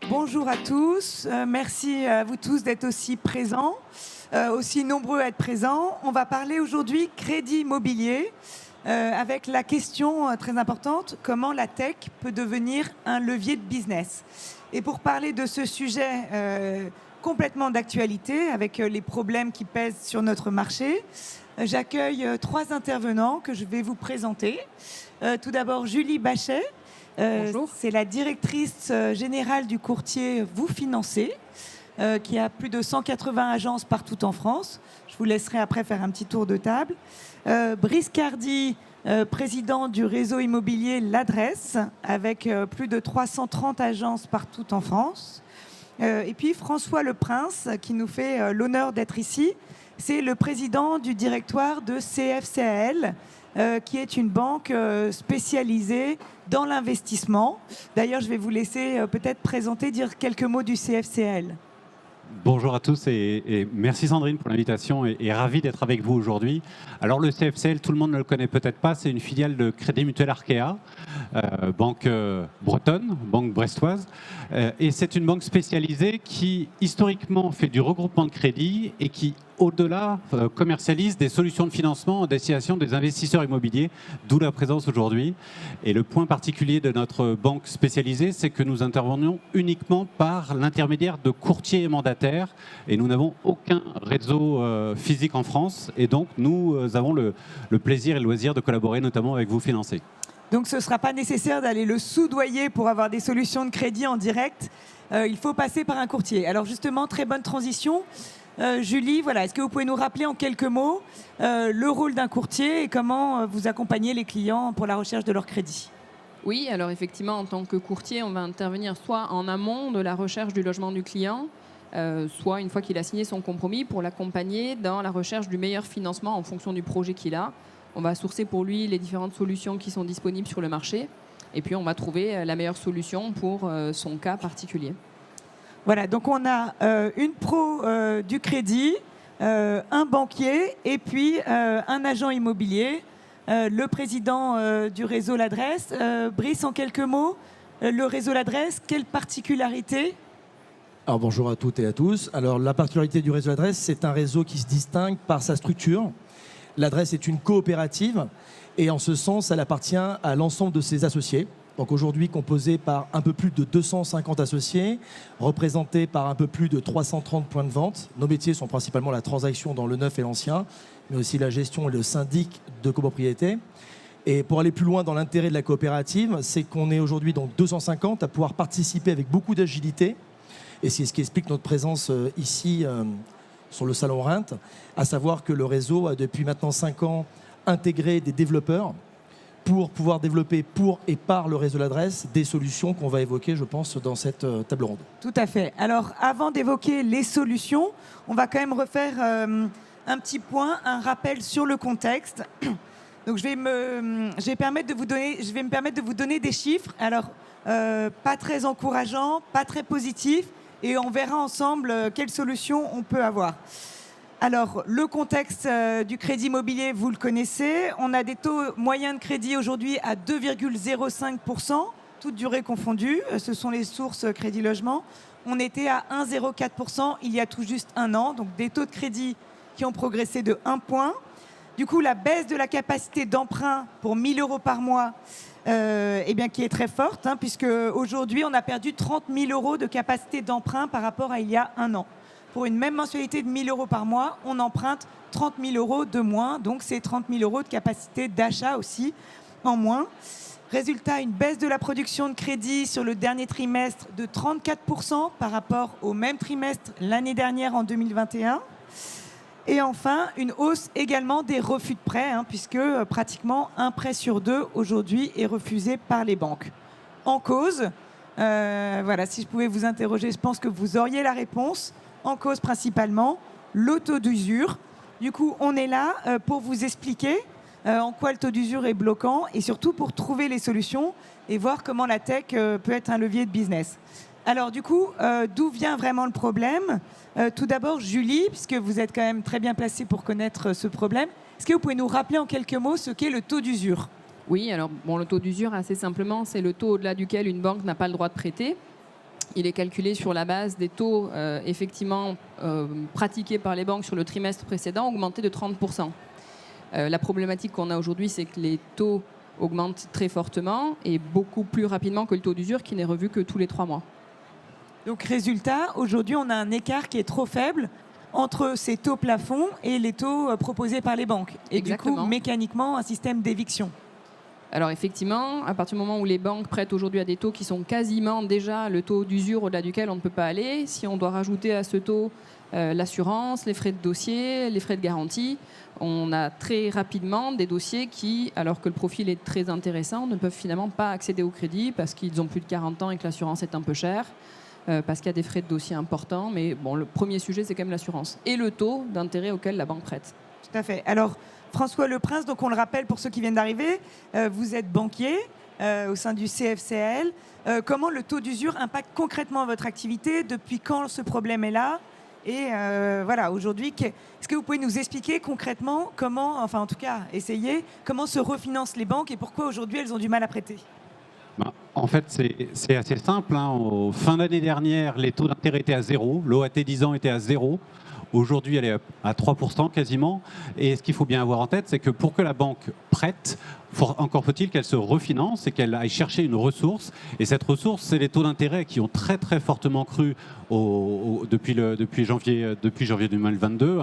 Bonjour à tous, merci à vous tous d'être aussi présents, aussi nombreux à être présents. On va parler aujourd'hui crédit immobilier avec la question très importante, comment la tech peut devenir un levier de business. Et pour parler de ce sujet complètement d'actualité, avec les problèmes qui pèsent sur notre marché, j'accueille trois intervenants que je vais vous présenter. Tout d'abord, Julie Bachet. C'est la directrice générale du courtier Vous Financez, qui a plus de 180 agences partout en France. Je vous laisserai après faire un petit tour de table. Brice Cardi, président du réseau immobilier L'Adresse, avec plus de 330 agences partout en France. Et puis François Leprince, qui nous fait l'honneur d'être ici. C'est le président du directoire de CFCAL, qui est une banque spécialisée dans l'investissement. D'ailleurs, je vais vous laisser peut-être présenter, dire quelques mots du CFCAL. Bonjour à tous et merci Sandrine pour l'invitation et ravi d'être avec vous aujourd'hui. Alors le CFCAL, tout le monde ne le connaît peut-être pas, c'est une filiale de Crédit Mutuel Arkea, banque bretonne, banque brestoise. Et c'est une banque spécialisée qui historiquement fait du regroupement de crédit et qui au-delà commercialise des solutions de financement en destination des investisseurs immobiliers, d'où la présence aujourd'hui. Et le point particulier de notre banque spécialisée, c'est que nous intervenons uniquement par l'intermédiaire de courtiers et mandataires et nous n'avons aucun réseau physique en France et donc nous avons le plaisir et le loisir de collaborer notamment avec Vous Financez. Donc ce ne sera pas nécessaire d'aller le soudoyer pour avoir des solutions de crédit en direct. Il faut passer par un courtier. Alors justement, très bonne transition. Julie, voilà, est-ce que vous pouvez nous rappeler en quelques mots le rôle d'un courtier et comment vous accompagnez les clients pour la recherche de leur crédit? Oui, alors effectivement, en tant que courtier, on va intervenir soit en amont de la recherche du logement du client, soit une fois qu'il a signé son compromis pour l'accompagner dans la recherche du meilleur financement en fonction du projet qu'il a. On va sourcer pour lui les différentes solutions qui sont disponibles sur le marché et puis on va trouver la meilleure solution pour son cas particulier. Voilà, donc on a une pro du crédit, un banquier et puis un agent immobilier, le président du réseau L'Adresse. Brice, en quelques mots, le réseau L'Adresse, quelle particularité? Alors bonjour à toutes et à tous. Alors la particularité du réseau L'Adresse, c'est un réseau qui se distingue par sa structure. L'Adresse est une coopérative et en ce sens, elle appartient à l'ensemble de ses associés. Donc aujourd'hui composé par un peu plus de 250 associés, représentés par un peu plus de 330 points de vente. Nos métiers sont principalement la transaction dans le neuf et l'ancien, mais aussi la gestion et le syndic de copropriété. Et pour aller plus loin dans l'intérêt de la coopérative, c'est qu'on est aujourd'hui donc 250 à pouvoir participer avec beaucoup d'agilité. Et c'est ce qui explique notre présence ici sur le salon Reims, à savoir que le réseau a depuis maintenant 5 ans intégré des développeurs pour pouvoir développer pour et par le réseau L'Adresse des solutions qu'on va évoquer, je pense, dans cette table ronde. Tout à fait. Alors, avant d'évoquer les solutions, on va quand même refaire un petit point, un rappel sur le contexte. Donc, je vais me permettre de vous donner des chiffres. Alors, pas très encourageants, pas très positifs, et on verra ensemble quelles solutions on peut avoir. Alors, le contexte du crédit immobilier, vous le connaissez. On a des taux moyens de crédit aujourd'hui à 2,05%, toutes durées confondues. Ce sont les sources Crédit Logement. On était à 1,04% il y a tout juste un an. Donc, des taux de crédit qui ont progressé de 1 point. Du coup, la baisse de la capacité d'emprunt pour 1 000 € par mois, eh bien, qui est très forte, puisque aujourd'hui, on a perdu 30 000 € de capacité d'emprunt par rapport à il y a un an. Pour une même mensualité de 1 000 € par mois, on emprunte 30 000 € de moins. Donc, c'est 30 000 € de capacité d'achat aussi en moins. Résultat, une baisse de la production de crédit sur le dernier trimestre de 34% par rapport au même trimestre l'année dernière en 2021. Et enfin, une hausse également des refus de prêts, puisque pratiquement un prêt sur 2 aujourd'hui est refusé par les banques. En cause, voilà, si je pouvais vous interroger, je pense que vous auriez la réponse. En cause principalement le taux d'usure. Du coup, on est là pour vous expliquer en quoi le taux d'usure est bloquant et surtout pour trouver les solutions et voir comment la tech peut être un levier de business. Alors du coup, d'où vient vraiment le problème? Tout d'abord, Julie, puisque vous êtes quand même très bien placée pour connaître ce problème, est-ce que vous pouvez nous rappeler en quelques mots ce qu'est le taux d'usure? Oui, alors bon, le taux d'usure, assez simplement, c'est le taux au-delà duquel une banque n'a pas le droit de prêter. il est calculé sur la base des taux pratiqués par les banques sur le trimestre précédent, augmentés de 30%. La problématique qu'on a aujourd'hui, c'est que les taux augmentent très fortement et beaucoup plus rapidement que le taux d'usure qui n'est revu que tous les 3 mois. Donc résultat, aujourd'hui, on a un écart qui est trop faible entre ces taux plafonds et les taux proposés par les banques. Et Exactement. du coup, mécaniquement, un système d'éviction. Alors effectivement, à partir du moment où les banques prêtent aujourd'hui à des taux qui sont quasiment déjà le taux d'usure au-delà duquel on ne peut pas aller, si on doit rajouter à ce taux l'assurance, les frais de dossier, les frais de garantie, on a très rapidement des dossiers qui, alors que le profil est très intéressant, ne peuvent finalement pas accéder au crédit parce qu'ils ont plus de 40 ans et que l'assurance est un peu chère, parce qu'il y a des frais de dossier importants. Mais bon, le premier sujet, c'est quand même l'assurance et le taux d'intérêt auquel la banque prête. Tout à fait. Alors, François Leprince, donc on le rappelle pour ceux qui viennent d'arriver, vous êtes banquier au sein du CFCL. Comment le taux d'usure impacte concrètement votre activité? Depuis quand ce problème est là? Et voilà, aujourd'hui, est-ce que vous pouvez nous expliquer concrètement comment, enfin en tout cas, essayer, comment se refinancent les banques et pourquoi aujourd'hui elles ont du mal à prêter? En fait, c'est assez simple. Au fin d'année dernière, les taux d'intérêt étaient à 0. L'OAT 10 ans était à 0. Aujourd'hui, elle est à 3% quasiment. Et ce qu'il faut bien avoir en tête, c'est que pour que la banque prête, encore faut-il qu'elle se refinance et qu'elle aille chercher une ressource. Et cette ressource, c'est les taux d'intérêt qui ont très très fortement cru depuis janvier 2022,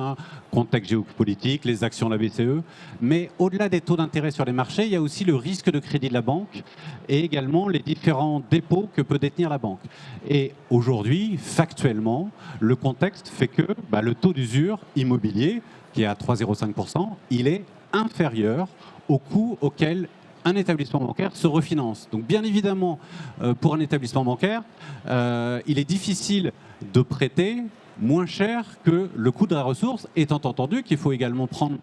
contexte géopolitique, les actions de la BCE. Mais au-delà des taux d'intérêt sur les marchés, il y a aussi le risque de crédit de la banque et également les différents dépôts que peut détenir la banque. Et aujourd'hui, factuellement, le contexte fait que le taux d'usure immobilier, qui est à 3,05%, il est inférieur au coût auquel un établissement bancaire se refinance. Donc bien évidemment, pour un établissement bancaire, il est difficile de prêter moins cher que le coût de la ressource, étant entendu qu'il faut également prendre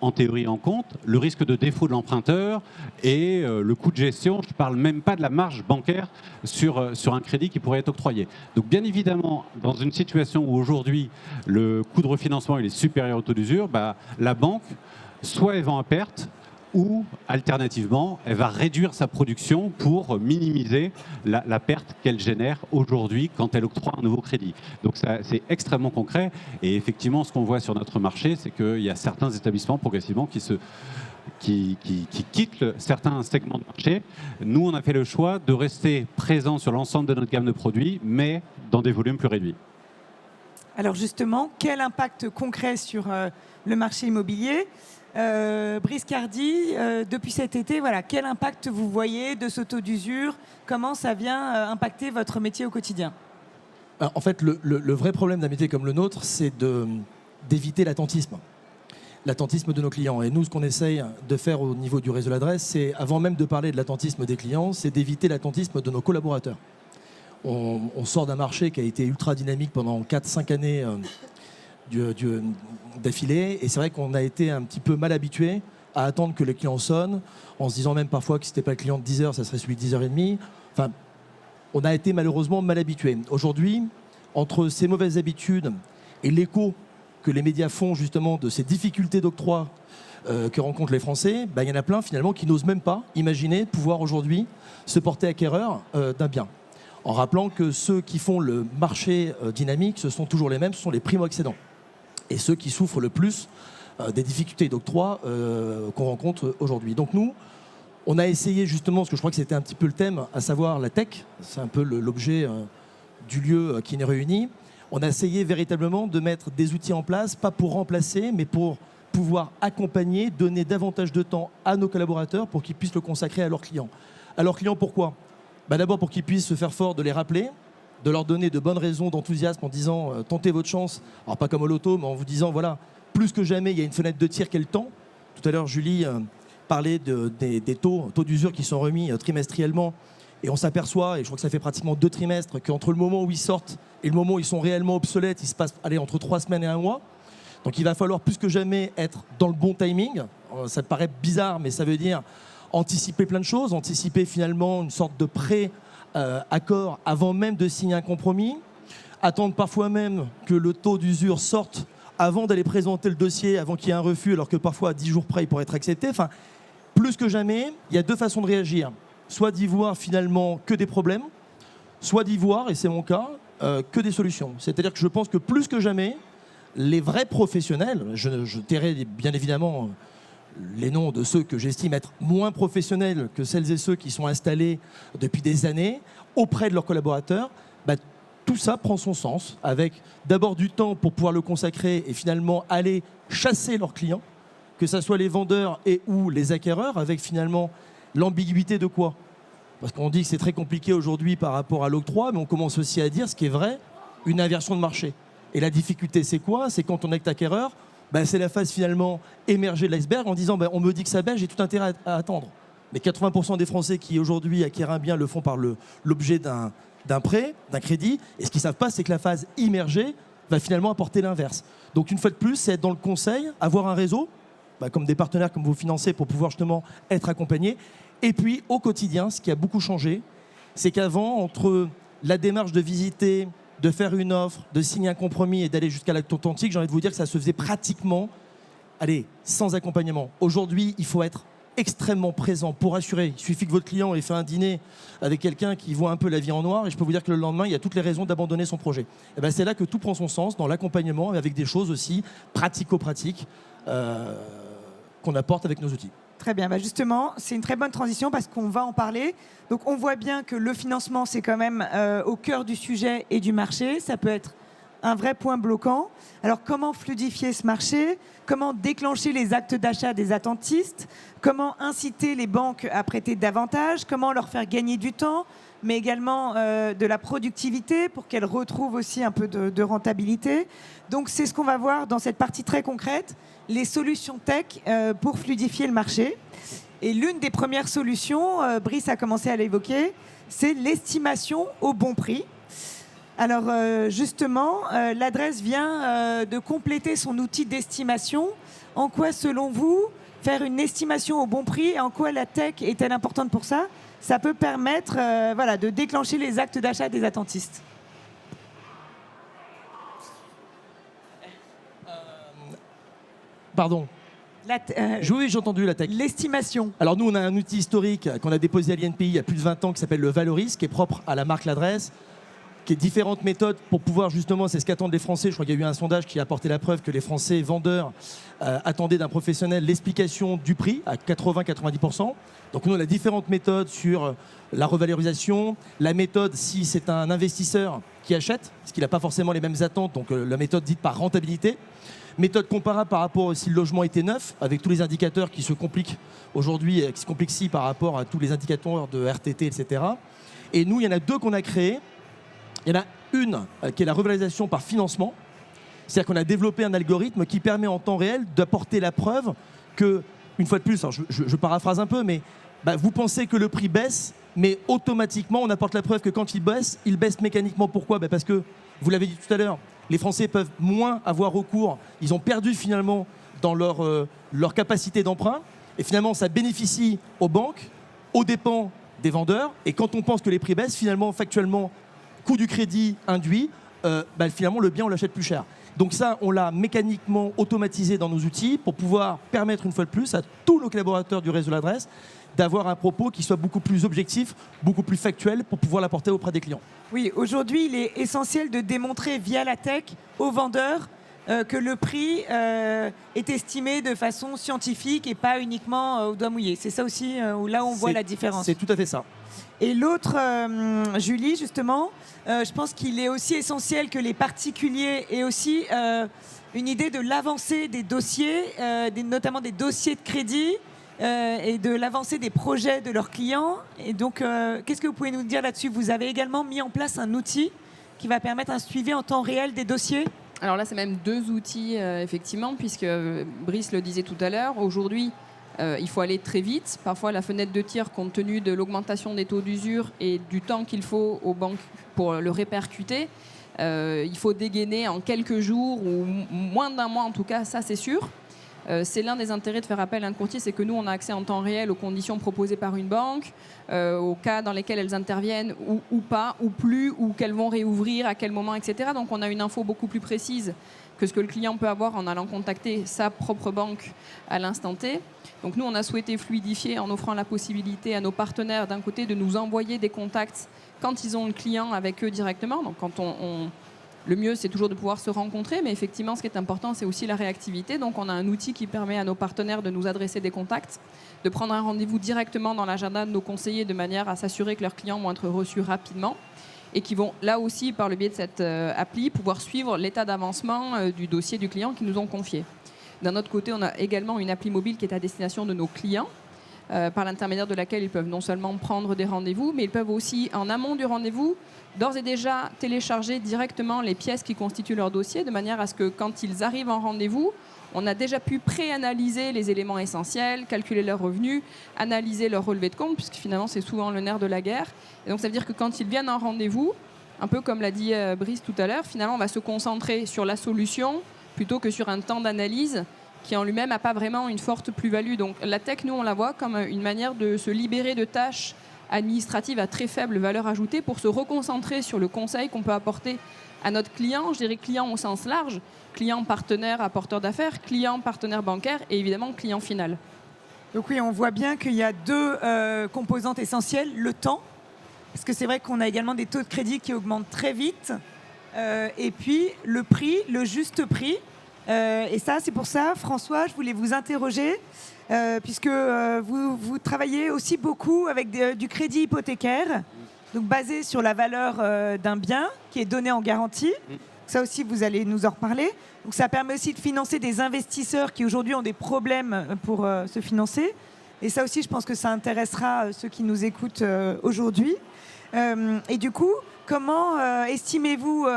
en théorie en compte le risque de défaut de l'emprunteur et le coût de gestion. Je ne parle même pas de la marge bancaire sur un crédit qui pourrait être octroyé. Donc bien évidemment, dans une situation où aujourd'hui le coût de refinancement il est supérieur au taux d'usure, la banque, soit elle vend à perte, ou alternativement, elle va réduire sa production pour minimiser la perte qu'elle génère aujourd'hui quand elle octroie un nouveau crédit. Donc c'est extrêmement concret. Et effectivement, ce qu'on voit sur notre marché, c'est qu'il y a certains établissements progressivement qui quittent certains segments de marché. Nous, on a fait le choix de rester présents sur l'ensemble de notre gamme de produits, mais dans des volumes plus réduits. Alors justement, quel impact concret sur le marché immobilier? Brice Cardy, depuis cet été, voilà, quel impact vous voyez de ce taux d'usure? Comment ça vient impacter votre métier au quotidien? En fait, le vrai problème d'un métier comme le nôtre, c'est d'éviter l'attentisme de nos clients. Et nous, ce qu'on essaye de faire au niveau du réseau L'Adresse, c'est, avant même de parler de l'attentisme des clients, c'est d'éviter l'attentisme de nos collaborateurs. On sort d'un marché qui a été ultra dynamique pendant 4-5 années d'affilée, et c'est vrai qu'on a été un petit peu mal habitué à attendre que les clients sonnent, en se disant même parfois que si ce n'était pas le client de 10 heures, ça serait celui de 10h30. Enfin, on a été malheureusement mal habitué. Aujourd'hui, entre ces mauvaises habitudes et l'écho que les médias font justement de ces difficultés d'octroi que rencontrent les Français, il y en a plein finalement qui n'osent même pas imaginer pouvoir aujourd'hui se porter acquéreur d'un bien. En rappelant que ceux qui font le marché dynamique, ce sont toujours les mêmes, ce sont les primo-accédants. Et ceux qui souffrent le plus des difficultés d'octroi qu'on rencontre aujourd'hui. Donc nous, on a essayé justement, parce que je crois que c'était un petit peu le thème, à savoir la tech, c'est un peu l'objet du lieu qui nous réunit. On a essayé véritablement de mettre des outils en place, pas pour remplacer, mais pour pouvoir accompagner, donner davantage de temps à nos collaborateurs pour qu'ils puissent le consacrer à leurs clients. À leurs clients, pourquoi ? D'abord pour qu'ils puissent se faire fort de les rappeler, de leur donner de bonnes raisons d'enthousiasme en disant tentez votre chance, alors pas comme au loto, mais en vous disant voilà, plus que jamais, il y a une fenêtre de tir qu'est le temps. Tout à l'heure, Julie parlait des taux d'usure qui sont remis trimestriellement, et on s'aperçoit, et je crois que ça fait pratiquement 2 trimestres, qu'entre le moment où ils sortent et le moment où ils sont réellement obsolètes, il se passe entre 3 semaines et 1 mois. Donc il va falloir plus que jamais être dans le bon timing. Ça paraît bizarre, mais ça veut dire anticiper plein de choses, anticiper finalement une sorte de pré-accord avant même de signer un compromis, attendre parfois même que le taux d'usure sorte avant d'aller présenter le dossier, avant qu'il y ait un refus, alors que parfois à 10 jours près il pourrait être accepté. Enfin, plus que jamais, il y a 2 façons de réagir. Soit d'y voir finalement que des problèmes, soit d'y voir, et c'est mon cas, que des solutions. C'est-à-dire que je pense que plus que jamais, les vrais professionnels, je tairai bien évidemment les noms de ceux que j'estime être moins professionnels que celles et ceux qui sont installés depuis des années auprès de leurs collaborateurs, tout ça prend son sens, avec d'abord du temps pour pouvoir le consacrer et finalement aller chasser leurs clients, que ce soit les vendeurs et ou les acquéreurs, avec finalement l'ambiguïté de quoi? Parce qu'on dit que c'est très compliqué aujourd'hui par rapport à l'octroi, mais on commence aussi à dire, ce qui est vrai, une inversion de marché. Et la difficulté, c'est quoi? C'est quand on est acquéreur, c'est la phase finalement émergée de l'iceberg en disant on me dit que ça baisse, j'ai tout intérêt à attendre. Mais 80% des Français qui aujourd'hui acquièrent un bien le font par l'objet d'un prêt, d'un crédit. Et ce qu'ils ne savent pas, c'est que la phase immergée va finalement apporter l'inverse. Donc une fois de plus, c'est être dans le conseil, avoir un réseau, comme des partenaires comme vous financez pour pouvoir justement être accompagnés. Et puis au quotidien, ce qui a beaucoup changé, c'est qu'avant, entre la démarche de visiter, de faire une offre, de signer un compromis et d'aller jusqu'à l'acte authentique, j'ai envie de vous dire que ça se faisait pratiquement, sans accompagnement. Aujourd'hui, il faut être extrêmement présent pour assurer. Il suffit que votre client ait fait un dîner avec quelqu'un qui voit un peu la vie en noir et je peux vous dire que le lendemain, il y a toutes les raisons d'abandonner son projet. Et c'est là que tout prend son sens, dans l'accompagnement, avec des choses aussi pratico-pratiques qu'on apporte avec nos outils. Très bien, justement, c'est une très bonne transition parce qu'on va en parler. Donc on voit bien que le financement, c'est quand même au cœur du sujet et du marché. Ça peut être un vrai point bloquant. Alors comment fluidifier ce marché? Comment déclencher les actes d'achat des attentistes? Comment inciter les banques à prêter davantage? Comment leur faire gagner du temps, mais également de la productivité pour qu'elles retrouvent aussi un peu de rentabilité? Donc c'est ce qu'on va voir dans cette partie très concrète, les solutions tech pour fluidifier le marché. Et l'une des premières solutions, Brice a commencé à l'évoquer, c'est l'estimation au bon prix. Alors justement, l'adresse vient de compléter son outil d'estimation. En quoi, selon vous, faire une estimation au bon prix et en quoi la tech est-elle importante pour ça? Ça peut permettre de déclencher les actes d'achat des attentistes. Pardon. Oui, j'ai entendu la tech. L'estimation. Alors nous, on a un outil historique qu'on a déposé à l'INPI il y a plus de 20 ans qui s'appelle le Valoris, qui est propre à la marque L'Adresse, qui est différentes méthodes pour pouvoir justement, c'est ce qu'attendent les Français. Je crois qu'il y a eu un sondage qui a apporté la preuve que les Français vendeurs attendaient d'un professionnel l'explication du prix à 80-90%. Donc nous, on a différentes méthodes sur la revalorisation, la méthode si c'est un investisseur qui achète, parce qu'il n'a pas forcément les mêmes attentes, donc la méthode dite par rentabilité. Méthode comparable par rapport si le logement était neuf, avec tous les indicateurs qui se compliquent aujourd'hui, qui se complexifient par rapport à tous les indicateurs de RTT, etc. Et nous, il y en a deux qu'on a créés. Il y en a une qui est la revalorisation par financement. C'est-à-dire qu'on a développé un algorithme qui permet en temps réel d'apporter la preuve que, une fois de plus, alors je paraphrase un peu, mais vous pensez que le prix baisse, mais automatiquement, on apporte la preuve que quand il baisse mécaniquement. Pourquoi? Parce que, vous l'avez dit tout à l'heure, les Français peuvent moins avoir recours. Ils ont perdu finalement dans leur capacité d'emprunt. Et finalement, ça bénéficie aux banques, aux dépens des vendeurs. Et quand on pense que les prix baissent, finalement, factuellement, coût du crédit induit, finalement, le bien, on l'achète plus cher. Donc ça, on l'a mécaniquement automatisé dans nos outils pour pouvoir permettre, une fois de plus, à tous nos collaborateurs du réseau L'Adresse d'avoir un propos qui soit beaucoup plus objectif, beaucoup plus factuel pour pouvoir l'apporter auprès des clients. Oui, aujourd'hui, il est essentiel de démontrer via la tech aux vendeurs que le prix est estimé de façon scientifique et pas uniquement au doigt mouillé. C'est ça aussi où là on voit la différence. C'est tout à fait ça. Et l'autre, Julie, justement, je pense qu'il est aussi essentiel que les particuliers aient aussi une idée de l'avancée des dossiers, notamment des dossiers de crédit, et de l'avancée des projets de leurs clients. Et donc, qu'est-ce que vous pouvez nous dire là-dessus? Vous avez également mis en place un outil qui va permettre un suivi en temps réel des dossiers? Alors là, c'est même deux outils, effectivement, puisque Brice le disait tout à l'heure. Aujourd'hui, il faut aller très vite. Parfois, la fenêtre de tir, compte tenu de l'augmentation des taux d'usure et du temps qu'il faut aux banques pour le répercuter, il faut dégainer en quelques jours ou moins d'un mois en tout cas, ça c'est sûr. C'est l'un des intérêts de faire appel à un courtier, c'est que nous, on a accès en temps réel aux conditions proposées par une banque, aux cas dans lesquels elles interviennent ou pas, ou plus, ou qu'elles vont réouvrir, à quel moment, etc. Donc on a une info beaucoup plus précise que ce que le client peut avoir en allant contacter sa propre banque à l'instant T. Donc nous, on a souhaité fluidifier en offrant la possibilité à nos partenaires, d'un côté, de nous envoyer des contacts quand ils ont le client avec eux directement. Donc quand le mieux, c'est toujours de pouvoir se rencontrer, mais effectivement, ce qui est important, c'est aussi la réactivité. Donc on a un outil qui permet à nos partenaires de nous adresser des contacts, de prendre un rendez-vous directement dans l'agenda de nos conseillers de manière à s'assurer que leurs clients vont être reçus rapidement, et qui vont là aussi, par le biais de cette appli, pouvoir suivre l'état d'avancement du dossier du client qu'ils nous ont confié. D'un autre côté, on a également une appli mobile qui est à destination de nos clients, par l'intermédiaire de laquelle ils peuvent non seulement prendre des rendez-vous, mais ils peuvent aussi, en amont du rendez-vous, d'ores et déjà télécharger directement les pièces qui constituent leur dossier, de manière à ce que quand ils arrivent en rendez-vous, on a déjà pu pré-analyser les éléments essentiels, calculer leurs revenus, analyser leur relevé de compte, puisque finalement c'est souvent le nerf de la guerre. Et donc ça veut dire que quand ils viennent en rendez-vous, un peu comme l'a dit Brice tout à l'heure, finalement on va se concentrer sur la solution plutôt que sur un temps d'analyse qui en lui-même n'a pas vraiment une forte plus-value. Donc la tech, nous on la voit comme une manière de se libérer de tâches administratives à très faible valeur ajoutée pour se reconcentrer sur le conseil qu'on peut apporter à notre client, je dirais client au sens large, client partenaire apporteur d'affaires, client partenaire bancaire et évidemment client final. Donc oui, on voit bien qu'il y a deux composantes essentielles, le temps, parce que c'est vrai qu'on a également des taux de crédit qui augmentent très vite, et puis le prix, le juste prix. Et ça, c'est pour ça, François, je voulais vous interroger, puisque vous travaillez aussi beaucoup avec du crédit hypothécaire, donc basé sur la valeur d'un bien qui est donné en garantie. Ça aussi, vous allez nous en reparler. Donc ça permet aussi de financer des investisseurs qui aujourd'hui ont des problèmes pour se financer. Et ça aussi, je pense que ça intéressera ceux qui nous écoutent aujourd'hui. Et du coup, comment estimez-vous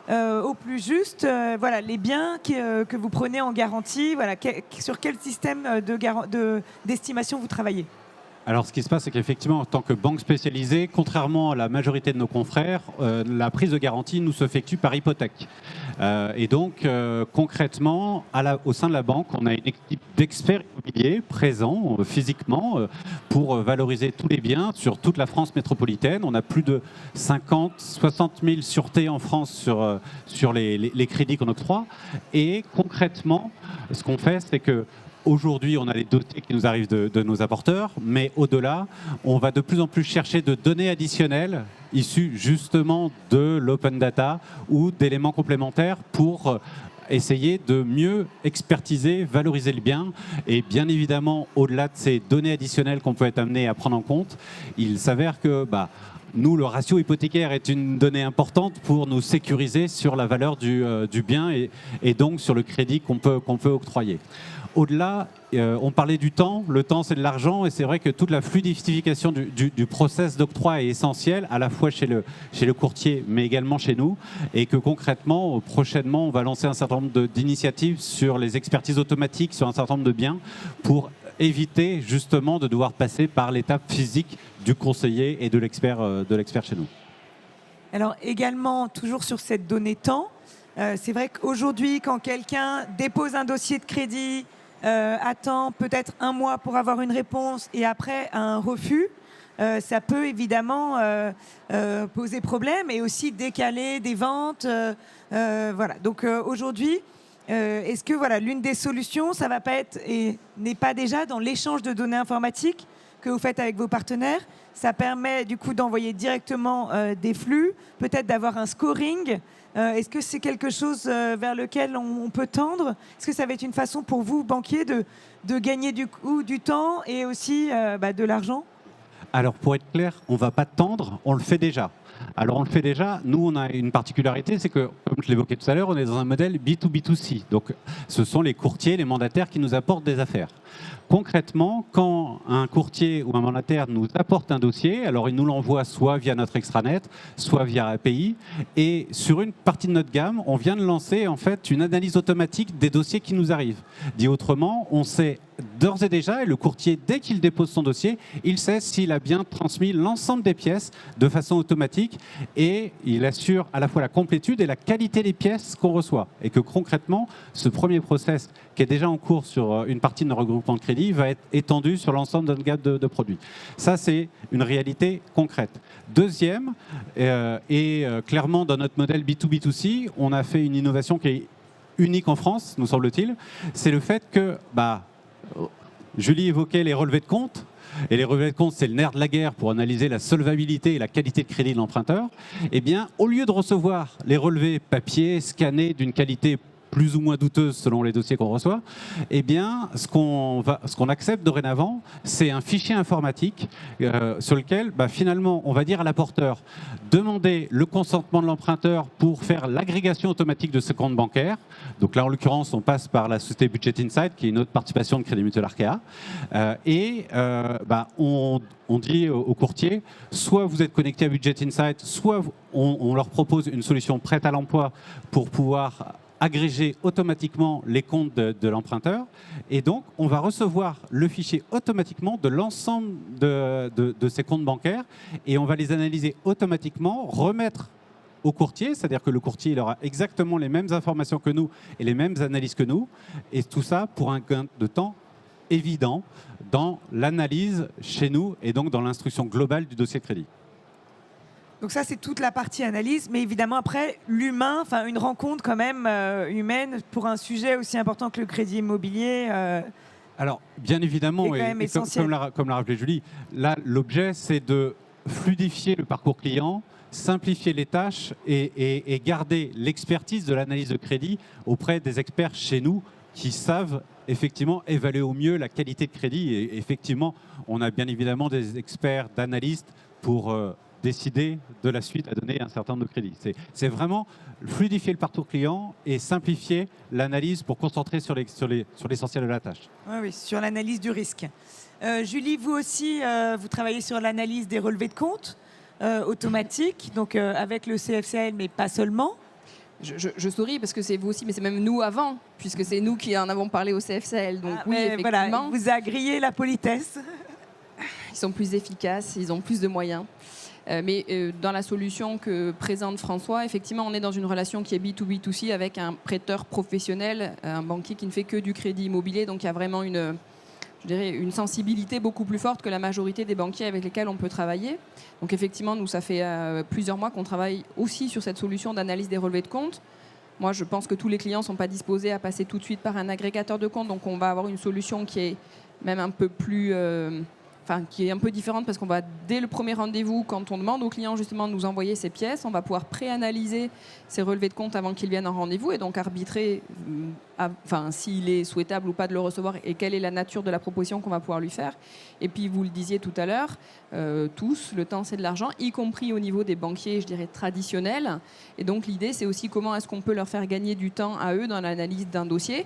au plus juste voilà, les biens que vous prenez en garantie, voilà, sur quel système d'estimation vous travaillez? Alors, ce qui se passe, c'est qu'effectivement, en tant que banque spécialisée, contrairement à la majorité de nos confrères, la prise de garantie nous s'effectue par hypothèque. Et donc, concrètement, au sein de la banque, on a une équipe d'experts immobiliers présents physiquement pour valoriser tous les biens sur toute la France métropolitaine. On a plus de 60 000 sûretés en France sur les crédits qu'on octroie. Et concrètement, ce qu'on fait, c'est que aujourd'hui, on a les dossiers qui nous arrivent de nos apporteurs, mais au-delà, on va de plus en plus chercher de données additionnelles issues justement de l'open data ou d'éléments complémentaires pour essayer de mieux expertiser, valoriser le bien. Et bien évidemment, au-delà de ces données additionnelles qu'on peut être amené à prendre en compte, il s'avère que nous, le ratio hypothécaire est une donnée importante pour nous sécuriser sur la valeur du bien et donc sur le crédit qu'on peut octroyer. Au-delà, on parlait du temps. Le temps, c'est de l'argent. Et c'est vrai que toute la fluidification du process d'octroi est essentielle, à la fois chez le courtier, mais également chez nous. Et que concrètement, prochainement, on va lancer un certain nombre d'initiatives sur les expertises automatiques sur un certain nombre de biens pour éviter justement de devoir passer par l'étape physique du conseiller et de l'expert chez nous. Alors également, toujours sur cette donnée temps, c'est vrai qu'aujourd'hui, quand quelqu'un dépose un dossier de crédit, attend peut-être un mois pour avoir une réponse et après un refus, ça peut évidemment poser problème et aussi décaler des ventes. Voilà. Donc aujourd'hui, est-ce que voilà, l'une des solutions, ça va pas être et n'est pas déjà dans l'échange de données informatiques que vous faites avec vos partenaires? Ça permet du coup d'envoyer directement des flux, peut-être d'avoir un scoring. Est-ce que c'est quelque chose vers lequel on peut tendre? Est-ce que ça va être une façon pour vous, banquiers, de gagner du temps et aussi de l'argent? Alors, pour être clair, on ne va pas tendre, on le fait déjà. Alors, on le fait déjà. Nous, on a une particularité, c'est que, comme je l'évoquais tout à l'heure, on est dans un modèle B2B2C. Donc, ce sont les courtiers, les mandataires qui nous apportent des affaires. Concrètement, quand un courtier ou un mandataire nous apporte un dossier, alors il nous l'envoie soit via notre extranet, soit via API, et sur une partie de notre gamme, on vient de lancer en fait une analyse automatique des dossiers qui nous arrivent. Dit autrement, on sait d'ores et déjà, et le courtier, dès qu'il dépose son dossier, il sait s'il a bien transmis l'ensemble des pièces de façon automatique informatique et il assure à la fois la complétude et la qualité des pièces qu'on reçoit. Et que concrètement, ce premier process qui est déjà en cours sur une partie de nos regroupements de crédit va être étendu sur l'ensemble de notre gamme de produits. Ça, c'est une réalité concrète. Deuxième, clairement dans notre modèle B2B2C, on a fait une innovation qui est unique en France, nous semble-t-il, c'est le fait que, Julie évoquait les relevés de compte, et les relevés de compte, c'est le nerf de la guerre pour analyser la solvabilité et la qualité de crédit de l'emprunteur. Eh bien, au lieu de recevoir les relevés papier, scannés d'une qualité plus ou moins douteuse selon les dossiers qu'on reçoit, eh bien, ce qu'on accepte dorénavant, c'est un fichier informatique sur lequel, finalement, on va dire à l'apporteur, demander le consentement de l'emprunteur pour faire l'agrégation automatique de ce compte bancaire. Donc là, en l'occurrence, on passe par la société Budget Insight, qui est une autre participation de Crédit Mutuel Arkea. On dit aux courtiers, soit vous êtes connecté à Budget Insight, soit on leur propose une solution prête à l'emploi pour pouvoir agréger automatiquement les comptes de l'emprunteur. Et donc, on va recevoir le fichier automatiquement de l'ensemble de ces comptes bancaires et on va les analyser automatiquement, remettre au courtier, c'est-à-dire que le courtier il aura exactement les mêmes informations que nous et les mêmes analyses que nous. Et tout ça pour un gain de temps évident dans l'analyse chez nous et donc dans l'instruction globale du dossier de crédit. Donc ça, c'est toute la partie analyse, mais évidemment après, l'humain, une rencontre quand même humaine pour un sujet aussi important que le crédit immobilier. Alors, bien évidemment, comme l'a rappelé Julie, là, l'objet, c'est de fluidifier le parcours client, simplifier les tâches et garder l'expertise de l'analyse de crédit auprès des experts chez nous qui savent effectivement évaluer au mieux la qualité de crédit. Et effectivement, on a bien évidemment des experts, d'analystes pour décider de la suite à donner un certain nombre de crédits. C'est vraiment fluidifier le parcours client et simplifier l'analyse pour concentrer sur l'essentiel de la tâche. Oui, sur l'analyse du risque. Julie, vous aussi, vous travaillez sur l'analyse des relevés de compte automatique, donc avec le CFCL, mais pas seulement. Je souris parce que c'est vous aussi, mais c'est même nous avant, puisque c'est nous qui en avons parlé au CFCL. Donc oui, effectivement. Voilà, vous a grillé la politesse. Ils sont plus efficaces, ils ont plus de moyens. Mais dans la solution que présente François, effectivement, on est dans une relation qui est B2B2C avec un prêteur professionnel, un banquier qui ne fait que du crédit immobilier. Donc, il y a vraiment une sensibilité beaucoup plus forte que la majorité des banquiers avec lesquels on peut travailler. Donc, effectivement, nous, ça fait plusieurs mois qu'on travaille aussi sur cette solution d'analyse des relevés de compte. Moi, je pense que tous les clients ne sont pas disposés à passer tout de suite par un agrégateur de compte. Donc, on va avoir une solution qui est même un peu plus... qui est un peu différente parce qu'on va, dès le premier rendez-vous, quand on demande au client justement de nous envoyer ses pièces, on va pouvoir préanalyser ses relevés de compte avant qu'il vienne en rendez-vous et donc arbitrer s'il est souhaitable ou pas de le recevoir et quelle est la nature de la proposition qu'on va pouvoir lui faire. Et puis, vous le disiez tout à l'heure, tous, le temps c'est de l'argent, y compris au niveau des banquiers, je dirais, traditionnels. Et donc, l'idée, c'est aussi comment est-ce qu'on peut leur faire gagner du temps à eux dans l'analyse d'un dossier.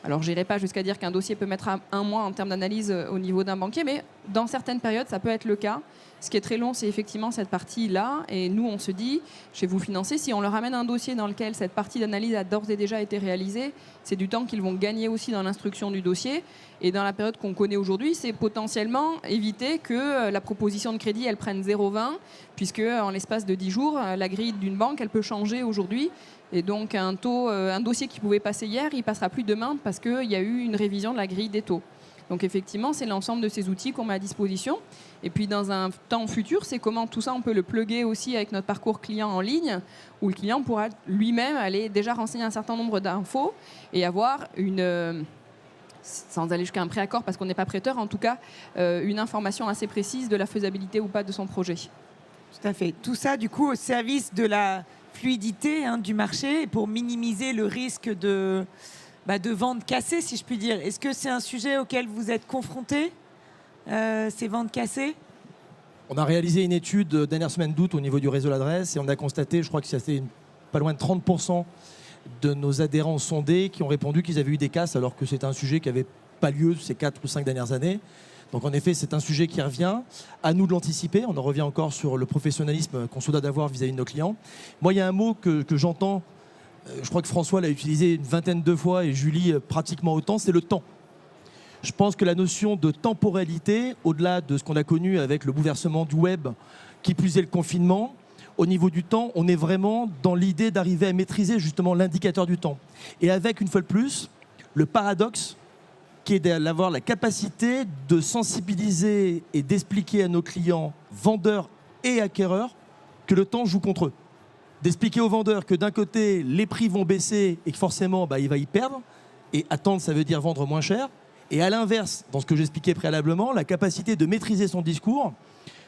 Alors, je n'irai pas jusqu'à dire qu'un dossier peut mettre un mois en termes d'analyse au niveau d'un banquier, mais dans certaines périodes, ça peut être le cas. Ce qui est très long, c'est effectivement cette partie-là. Et nous, on se dit, chez Vous Financer, si on leur amène un dossier dans lequel cette partie d'analyse a d'ores et déjà été réalisée, c'est du temps qu'ils vont gagner aussi dans l'instruction du dossier. Et dans la période qu'on connaît aujourd'hui, c'est potentiellement éviter que la proposition de crédit, elle prenne 0,20, puisque en l'espace de 10 jours, la grille d'une banque, elle peut changer aujourd'hui. Et donc, un dossier qui pouvait passer hier, il ne passera plus demain parce qu'il y a eu une révision de la grille des taux. Donc, effectivement, c'est l'ensemble de ces outils qu'on met à disposition. Et puis, dans un temps futur, c'est comment tout ça, on peut le plugger aussi avec notre parcours client en ligne, où le client pourra lui-même aller déjà renseigner un certain nombre d'infos et avoir sans aller jusqu'à un préaccord parce qu'on n'est pas prêteur, en tout cas, une information assez précise de la faisabilité ou pas de son projet. Tout à fait. Tout ça, du coup, au service de la fluidité du marché et pour minimiser le risque de ventes cassées, si je puis dire. Est-ce que c'est un sujet auquel vous êtes confrontés, ces ventes cassées ? On a réalisé une étude dernière semaine d'août au niveau du réseau L'Adresse et on a constaté, je crois que c'était pas loin de 30% de nos adhérents sondés qui ont répondu qu'ils avaient eu des casses alors que c'est un sujet qui n'avait pas lieu ces 4 ou 5 dernières années. Donc en effet, c'est un sujet qui revient. À nous de l'anticiper. On en revient encore sur le professionnalisme qu'on se doit d'avoir vis-à-vis de nos clients. Moi, il y a un mot que j'entends, je crois que François l'a utilisé une vingtaine de fois et Julie pratiquement autant, c'est le temps. Je pense que la notion de temporalité, au-delà de ce qu'on a connu avec le bouleversement du web, qui plus est le confinement, au niveau du temps, on est vraiment dans l'idée d'arriver à maîtriser justement l'indicateur du temps. Et avec, une fois de plus, le paradoxe qui est d'avoir la capacité de sensibiliser et d'expliquer à nos clients, vendeurs et acquéreurs, que le temps joue contre eux. D'expliquer aux vendeurs que d'un côté, les prix vont baisser et que forcément, il va y perdre. Et attendre, ça veut dire vendre moins cher. Et à l'inverse, dans ce que j'expliquais préalablement, la capacité de maîtriser son discours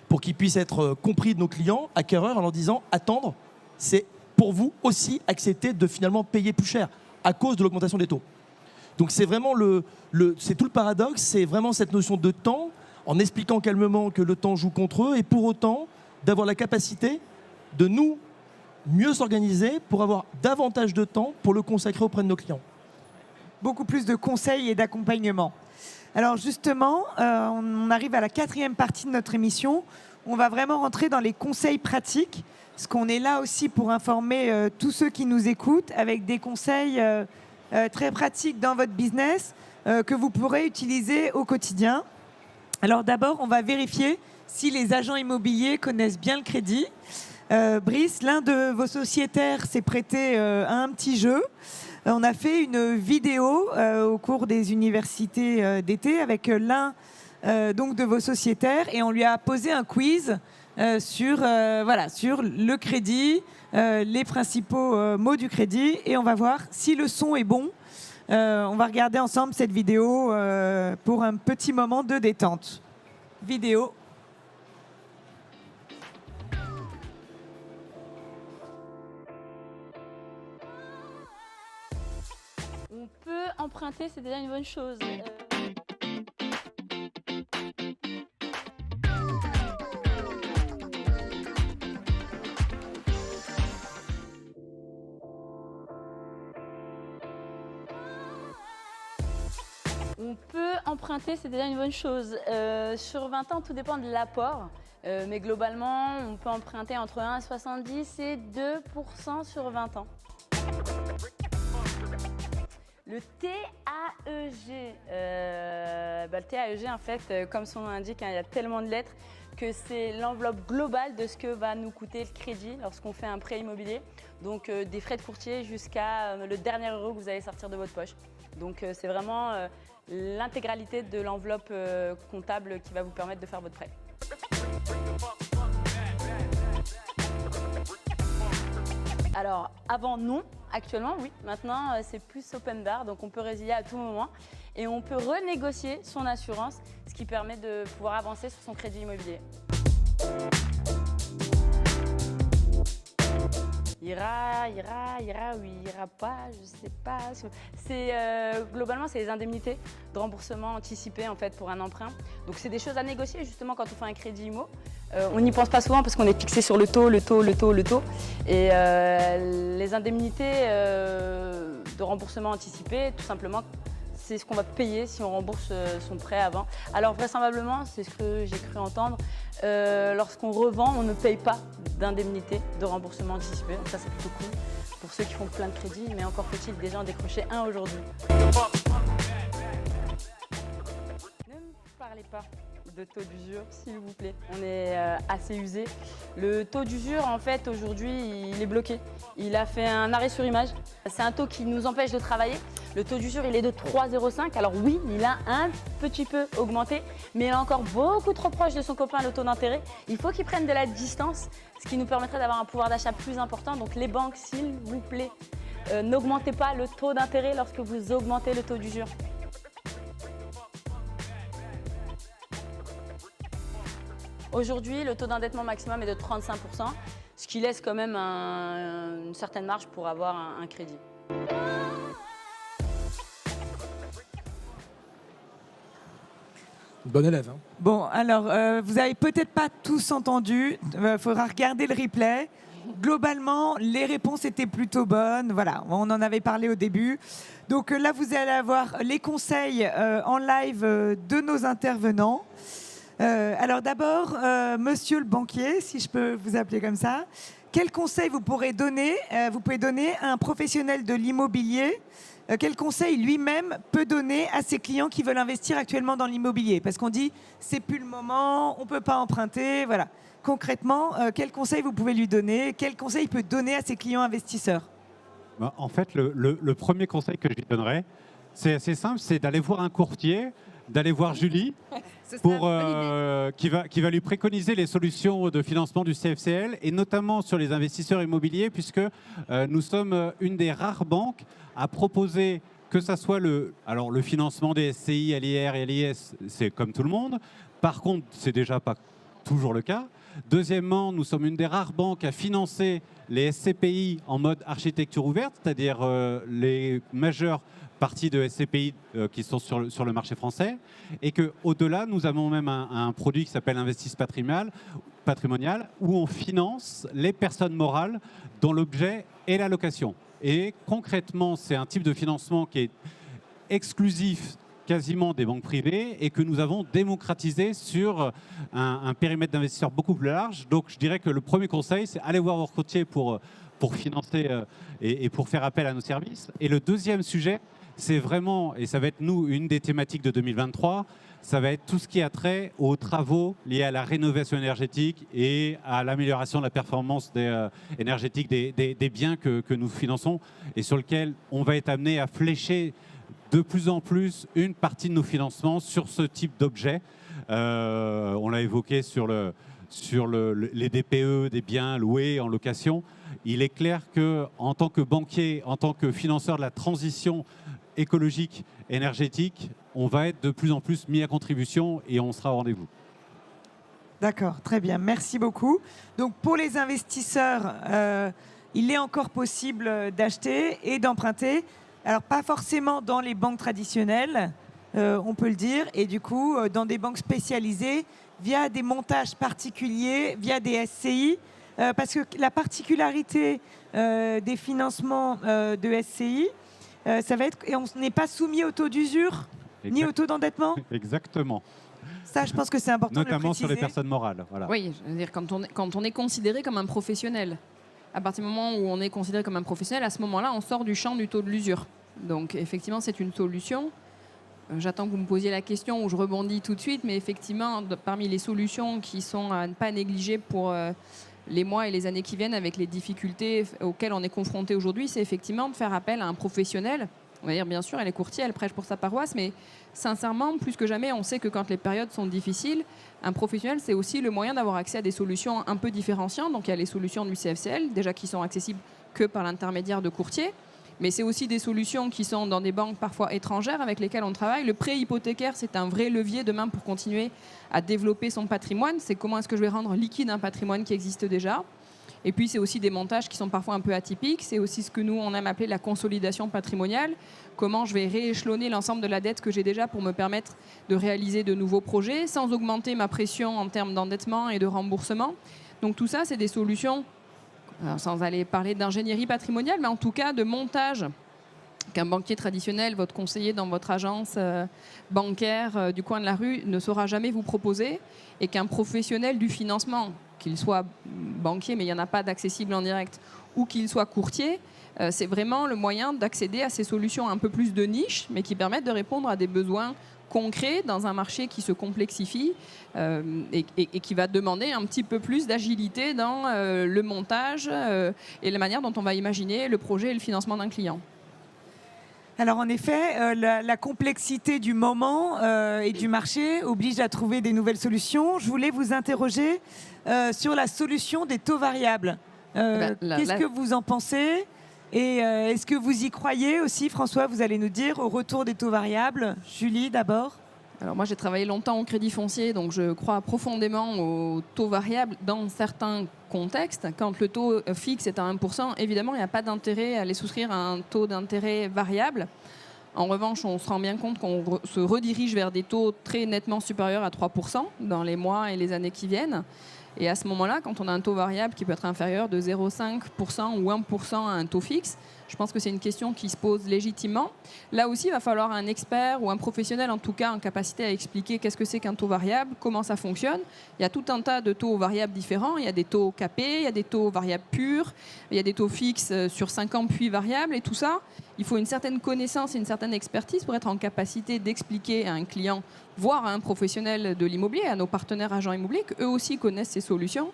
pour qu'il puisse être compris de nos clients, acquéreurs, en leur disant « attendre, c'est pour vous aussi accepter de finalement payer plus cher à cause de l'augmentation des taux ». Donc c'est vraiment c'est tout le paradoxe, c'est vraiment cette notion de temps, en expliquant calmement que le temps joue contre eux, et pour autant d'avoir la capacité de nous mieux s'organiser pour avoir davantage de temps pour le consacrer auprès de nos clients. Beaucoup plus de conseils et d'accompagnement. Alors justement, on arrive à la 4e partie de notre émission. On va vraiment rentrer dans les conseils pratiques, parce qu'on est là aussi pour informer tous ceux qui nous écoutent avec des conseils très pratiques dans votre business que vous pourrez utiliser au quotidien. Alors d'abord, on va vérifier si les agents immobiliers connaissent bien le crédit. Brice, l'un de vos sociétaires s'est prêté à un petit jeu. On a fait une vidéo au cours des universités d'été avec l'un donc de vos sociétaires et on lui a posé un quiz sur le crédit, les principaux mots du crédit et on va voir si le son est bon. On va regarder ensemble cette vidéo pour un petit moment de détente. Vidéo. On peut emprunter, c'est déjà une bonne chose. On peut emprunter, c'est déjà une bonne chose. Sur 20 ans, tout dépend de l'apport. Mais globalement, on peut emprunter entre 1,70 et 2% sur 20 ans. Le TAEG, le TAEG en fait, comme son nom l'indique, il y a tellement de lettres que c'est l'enveloppe globale de ce que va nous coûter le crédit lorsqu'on fait un prêt immobilier. Donc des frais de courtier jusqu'à le dernier euro que vous allez sortir de votre poche. Donc c'est vraiment l'intégralité de l'enveloppe comptable qui va vous permettre de faire votre prêt. Alors, avant, non. Actuellement, oui. Maintenant, c'est plus open bar, donc on peut résilier à tout moment. Et on peut renégocier son assurance, ce qui permet de pouvoir avancer sur son crédit immobilier. Ira, oui, ira pas, je sais pas. Globalement, c'est les indemnités de remboursement anticipé en fait, pour un emprunt. Donc, c'est des choses à négocier justement quand on fait un crédit IMO. On n'y pense pas souvent parce qu'on est fixé sur le taux. Et les indemnités de remboursement anticipé, tout simplement, c'est ce qu'on va payer si on rembourse son prêt avant. Alors vraisemblablement, c'est ce que j'ai cru entendre, lorsqu'on revend, on ne paye pas d'indemnité de remboursement anticipé. Donc ça, c'est plutôt cool pour ceux qui font plein de crédits, mais encore faut-il déjà en décrocher un aujourd'hui. Ne me parlez pas de taux d'usure, s'il vous plaît. On est assez usé. Le taux d'usure, en fait, aujourd'hui, il est bloqué. Il a fait un arrêt sur image. C'est un taux qui nous empêche de travailler. Le taux d'usure, il est de 3,05. Alors oui, il a un petit peu augmenté, mais il est encore beaucoup trop proche de son copain, le taux d'intérêt. Il faut qu'il prenne de la distance, ce qui nous permettrait d'avoir un pouvoir d'achat plus important. Donc les banques, s'il vous plaît, n'augmentez pas le taux d'intérêt lorsque vous augmentez le taux d'usure. Aujourd'hui, le taux d'endettement maximum est de 35%, ce qui laisse quand même une certaine marge pour avoir un crédit. Bon élève. Hein. Bon, alors, vous n'avez peut-être pas tous entendu. Il faudra regarder le replay. Globalement, les réponses étaient plutôt bonnes. Voilà, on en avait parlé au début. Donc là, vous allez avoir les conseils en live de nos intervenants. Alors d'abord, monsieur le banquier, si je peux vous appeler comme ça, quel conseil vous pouvez donner à un professionnel de l'immobilier? Quel conseil lui-même peut donner à ses clients qui veulent investir actuellement dans l'immobilier? Parce qu'on dit, c'est plus le moment, on ne peut pas emprunter, voilà. concrètement, quel conseil vous pouvez lui donner? Quel conseil il peut donner à ses clients investisseurs? En fait, le premier conseil que je lui donnerais, c'est assez simple, c'est d'aller voir un courtier, d'aller voir Julie, qui va lui préconiser les solutions de financement du CFCL, et notamment sur les investisseurs immobiliers, puisque nous sommes une des rares banques à proposer, que ça soit le financement des SCI, LIR et LIS, c'est comme tout le monde. Par contre, c'est déjà pas toujours le cas. Deuxièmement, nous sommes une des rares banques à financer les SCPI en mode architecture ouverte, c'est-à-dire les majeures parties de SCPI qui sont sur le marché français, et qu'au-delà, nous avons même un produit qui s'appelle Investis Patrimonial, où on finance les personnes morales dont l'objet est la location. Et concrètement, c'est un type de financement qui est exclusif quasiment des banques privées et que nous avons démocratisé sur un périmètre d'investisseurs beaucoup plus large. Donc je dirais que le premier conseil, c'est aller voir vos courtiers pour financer et pour faire appel à nos services. Et le deuxième sujet, c'est vraiment, et ça va être une des thématiques de 2023, ça va être tout ce qui a trait aux travaux liés à la rénovation énergétique et à l'amélioration de la performance énergétique des biens que nous finançons et sur lesquels on va être amené à flécher de plus en plus une partie de nos financements sur ce type d'objet. On l'a évoqué sur les DPE, des biens loués en location. Il est clair qu'en tant que banquier, en tant que financeur de la transition écologique, énergétique, on va être de plus en plus mis à contribution et on sera au rendez-vous. D'accord, très bien, merci beaucoup. Donc pour les investisseurs, il est encore possible d'acheter et d'emprunter. Alors pas forcément dans les banques traditionnelles, on peut le dire, et du coup dans des banques spécialisées via des montages particuliers, via des SCI, parce que la particularité des financements de SCI, ça va être, et on n'est pas soumis au taux d'usure ni au taux d'endettement. Exactement. Ça, je pense que c'est important de le préciser. Notamment sur les personnes morales. Voilà. Oui, je veux dire, quand on est considéré comme un professionnel, à partir du moment où on est considéré comme un professionnel, à ce moment-là, on sort du champ du taux de l'usure. Donc, effectivement, c'est une solution. J'attends que vous me posiez la question où je rebondis tout de suite, mais effectivement, parmi les solutions qui sont à ne pas négliger pour les mois et les années qui viennent avec les difficultés auxquelles on est confronté aujourd'hui, c'est effectivement de faire appel à un professionnel. On va dire, bien sûr, elle est courtier, elle prêche pour sa paroisse, mais sincèrement, plus que jamais, on sait que quand les périodes sont difficiles, un professionnel, c'est aussi le moyen d'avoir accès à des solutions un peu différenciantes. Donc, il y a les solutions du CFCL, déjà qui sont accessibles que par l'intermédiaire de courtiers, mais c'est aussi des solutions qui sont dans des banques parfois étrangères avec lesquelles on travaille. Le prêt hypothécaire, c'est un vrai levier demain pour continuer à développer son patrimoine. C'est comment est-ce que je vais rendre liquide un patrimoine qui existe déjà. Et puis, c'est aussi des montages qui sont parfois un peu atypiques. C'est aussi ce que nous, on aime appeler la consolidation patrimoniale. Comment je vais rééchelonner l'ensemble de la dette que j'ai déjà pour me permettre de réaliser de nouveaux projets sans augmenter ma pression en termes d'endettement et de remboursement. Donc tout ça, c'est des solutions, sans aller parler d'ingénierie patrimoniale, mais en tout cas de montage qu'un banquier traditionnel, votre conseiller dans votre agence bancaire du coin de la rue ne saura jamais vous proposer, et qu'un professionnel du financement, qu'il soit banquier, mais il n'y en a pas d'accessible en direct, ou qu'il soit courtier, c'est vraiment le moyen d'accéder à ces solutions un peu plus de niche, mais qui permettent de répondre à des besoins concrets dans un marché qui se complexifie et qui va demander un petit peu plus d'agilité dans le montage et la manière dont on va imaginer le projet et le financement d'un client. Alors en effet, la complexité du moment et du marché oblige à trouver des nouvelles solutions. Je voulais vous interroger sur la solution des taux variables. Qu'est-ce que vous en pensez ? Et est-ce que vous y croyez aussi, François? Vous allez nous dire au retour des taux variables. Julie, d'abord. Alors moi, j'ai travaillé longtemps au crédit foncier, donc je crois profondément aux taux variables dans certains contextes. Quand le taux fixe est à 1%, évidemment, il n'y a pas d'intérêt à aller souscrire à un taux d'intérêt variable. En revanche, on se rend bien compte qu'on se redirige vers des taux très nettement supérieurs à 3% dans les mois et les années qui viennent. Et à ce moment-là, quand on a un taux variable qui peut être inférieur de 0,5% ou 1% à un taux fixe, Je pense que c'est une question qui se pose légitimement. Là aussi, il va falloir un expert ou un professionnel, en tout cas, en capacité à expliquer qu'est-ce que c'est qu'un taux variable, comment ça fonctionne. Il y a tout un tas de taux variables différents. Il y a des taux capés, il y a des taux variables purs, il y a des taux fixes sur 5 ans puis variables. Et tout ça, il faut une certaine connaissance et une certaine expertise pour être en capacité d'expliquer à un client, voire à un professionnel de l'immobilier, à nos partenaires agents immobiliers, qu'eux aussi connaissent ces solutions,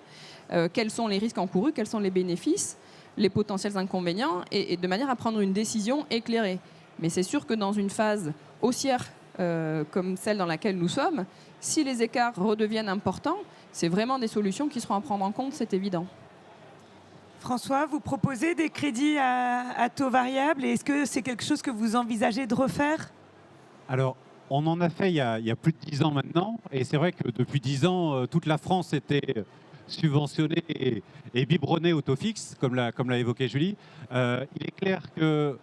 quels sont les risques encourus, quels sont les bénéfices, les potentiels inconvénients, et de manière à prendre une décision éclairée. Mais c'est sûr que dans une phase haussière comme celle dans laquelle nous sommes, si les écarts redeviennent importants, c'est vraiment des solutions qui seront à prendre en compte, c'est évident. François, vous proposez des crédits à taux variable. Est-ce que c'est quelque chose que vous envisagez de refaire? Alors, on en a fait il y a plus de 10 ans maintenant. Et c'est vrai que depuis 10 ans, toute la France était subventionnée et biberonnée au taux fixe, comme l'a évoqué Julie. Il est clair que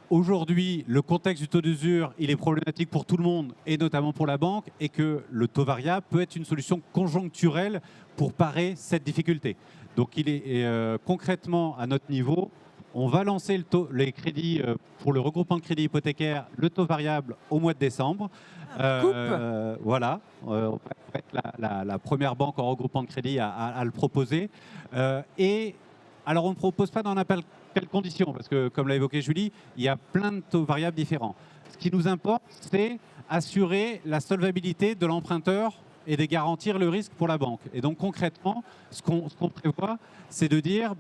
aujourd'hui, le contexte du taux d'usure, il est problématique pour tout le monde, et notamment pour la banque, et que le taux variable peut être une solution conjoncturelle pour parer cette difficulté. Donc, il est concrètement, à notre niveau, on va lancer les crédits pour le regroupement de crédits hypothécaires, le taux variable au mois de décembre. Voilà, on va être la première banque en regroupement de crédit à le proposer. Et alors, on ne propose pas dans n'importe quelles conditions, parce que, comme l'a évoqué Julie, il y a plein de taux variables différents. Ce qui nous importe, c'est assurer la solvabilité de l'emprunteur et de garantir le risque pour la banque. Et donc, concrètement, ce qu'on prévoit, c'est de dire,